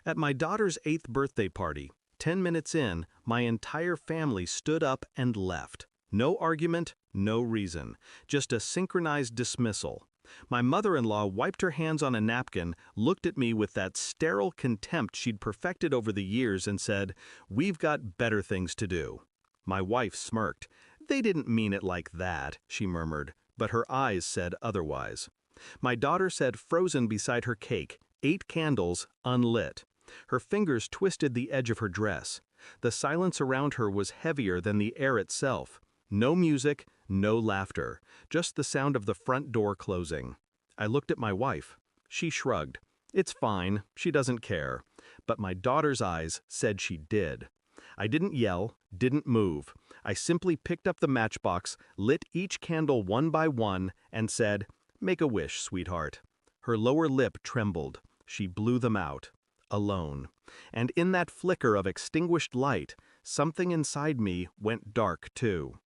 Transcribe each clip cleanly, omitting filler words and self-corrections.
At my daughter's 8th birthday party, 10 minutes in, my entire family stood up and left. No argument, no reason, just a synchronized dismissal. My mother-in-law wiped her hands on a napkin, looked at me with that sterile contempt she'd perfected over the years and said, "We've got better things to do." My wife smirked. "They didn't mean it like that," she murmured, but her eyes said otherwise. My daughter sat frozen beside her cake, 8 candles, unlit. Her fingers twisted the edge of her dress. The silence around her was heavier than the air itself. No music, no laughter, just the sound of the front door closing. I looked at my wife. She shrugged. "It's fine, she doesn't care." But my daughter's eyes said she did. I didn't yell, didn't move. I simply picked up the matchbox, lit each candle one by one, and said, "Make a wish, sweetheart." Her lower lip trembled. She blew them out. Alone. And in that flicker of extinguished light, something inside me went dark too.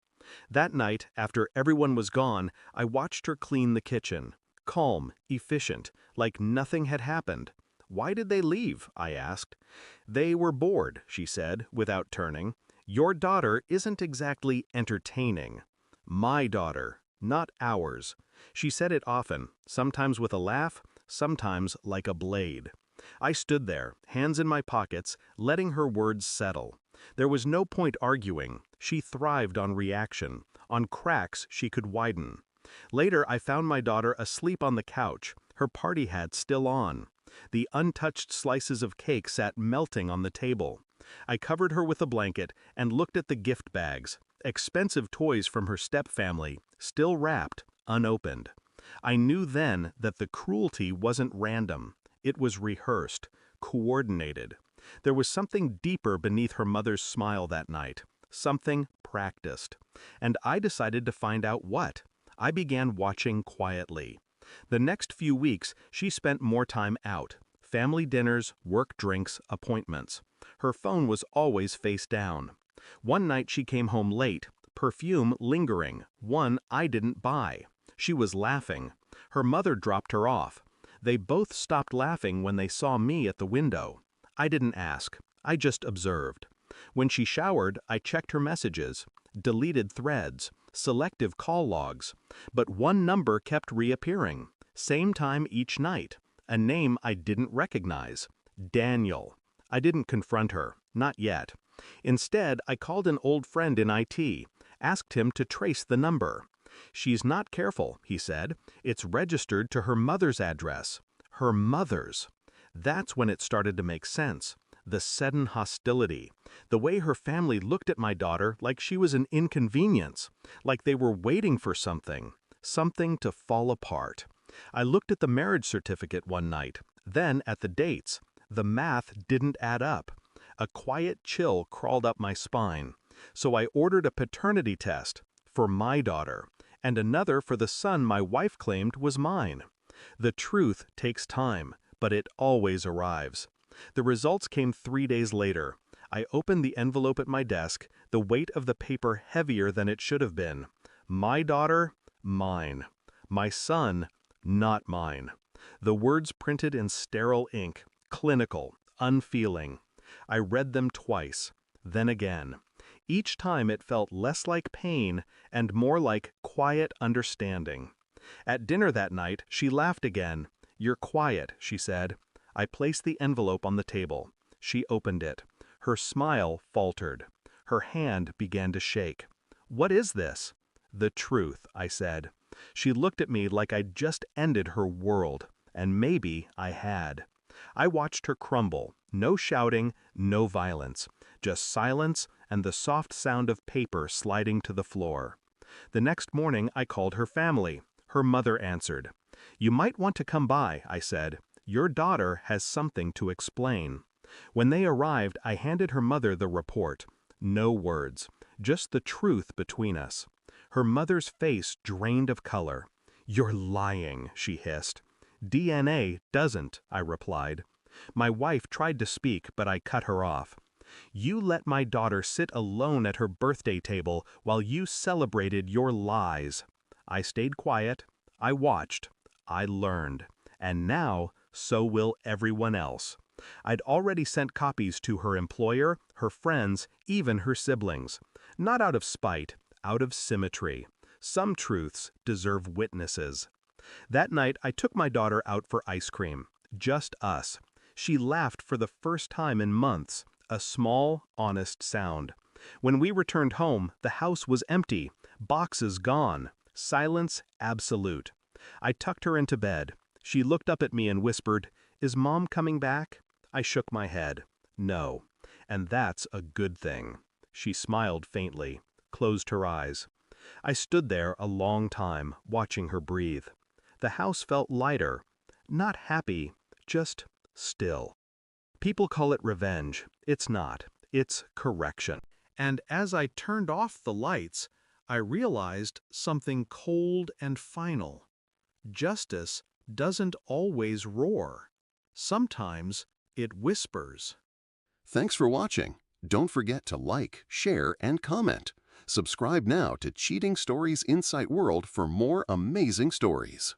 That night, after everyone was gone, I watched her clean the kitchen. Calm, efficient, like nothing had happened. "Why did they leave?" I asked. "They were bored," she said, without turning. "Your daughter isn't exactly entertaining." My daughter, not ours. She said it often, sometimes with a laugh, sometimes like a blade. I stood there, hands in my pockets, letting her words settle. There was no point arguing. She thrived on reaction, on cracks she could widen. Later, I found my daughter asleep on the couch, her party hat still on. The untouched slices of cake sat melting on the table. I covered her with a blanket and looked at the gift bags, expensive toys from her stepfamily, still wrapped, unopened. I knew then that the cruelty wasn't random. It was rehearsed, coordinated. There was something deeper beneath her mother's smile that night, something practiced. And I decided to find out what. I began watching quietly. The next few weeks, she spent more time out. Family dinners, work drinks, appointments. Her phone was always face down. One night she came home late, perfume lingering, one I didn't buy. She was laughing. Her mother dropped her off. They both stopped laughing when they saw me at the window. I didn't ask. I just observed. When she showered, I checked her messages, deleted threads, selective call logs. But one number kept reappearing. Same time each night. A name I didn't recognize. Daniel. I didn't confront her. Not yet. Instead, I called an old friend in IT, asked him to trace the number. "She's not careful," he said. "It's registered to her mother's address." Her mother's. That's when it started to make sense. The sudden hostility. The way her family looked at my daughter like she was an inconvenience. Like they were waiting for something. Something to fall apart. I looked at the marriage certificate one night, then at the dates. The math didn't add up. A quiet chill crawled up my spine. So I ordered a paternity test for my daughter, and another for the son my wife claimed was mine. The truth takes time, but it always arrives. The results came 3 days later. I opened the envelope at my desk, the weight of the paper heavier than it should have been. My daughter, mine. My son, not mine. The words printed in sterile ink, clinical, unfeeling. I read them twice, then again. Each time it felt less like pain and more like quiet understanding. At dinner that night, she laughed again. "You're quiet," she said. I placed the envelope on the table. She opened it. Her smile faltered. Her hand began to shake. "What is this?" "The truth," I said. She looked at me like I'd just ended her world, and maybe I had. I watched her crumble. No shouting, no violence. Just silence and the soft sound of paper sliding to the floor. The next morning I called her family. Her mother answered. "You might want to come by," I said. "Your daughter has something to explain." When they arrived, I handed her mother the report. No words, just the truth between us. Her mother's face drained of color. "You're lying," she hissed. "DNA doesn't," I replied. My wife tried to speak, but I cut her off. "You let my daughter sit alone at her birthday table while you celebrated your lies." I stayed quiet. I watched. I learned. And now, so will everyone else. I'd already sent copies to her employer, her friends, even her siblings. Not out of spite, out of symmetry. Some truths deserve witnesses. That night, I took my daughter out for ice cream. Just us. She laughed for the first time in months, a small, honest sound. When we returned home, the house was empty, boxes gone, silence absolute. I tucked her into bed. She looked up at me and whispered, "Is Mom coming back?" I shook my head. No. And that's a good thing. She smiled faintly, closed her eyes. I stood there a long time, watching her breathe. The house felt lighter. Not happy, just still. People call it revenge. It's not. It's correction. And as I turned off the lights, I realized something cold and final. Justice doesn't always roar. Sometimes it whispers. Thanks for watching. Don't forget to like, share, and comment. Subscribe now to Cheating Stories Insight World for more amazing stories.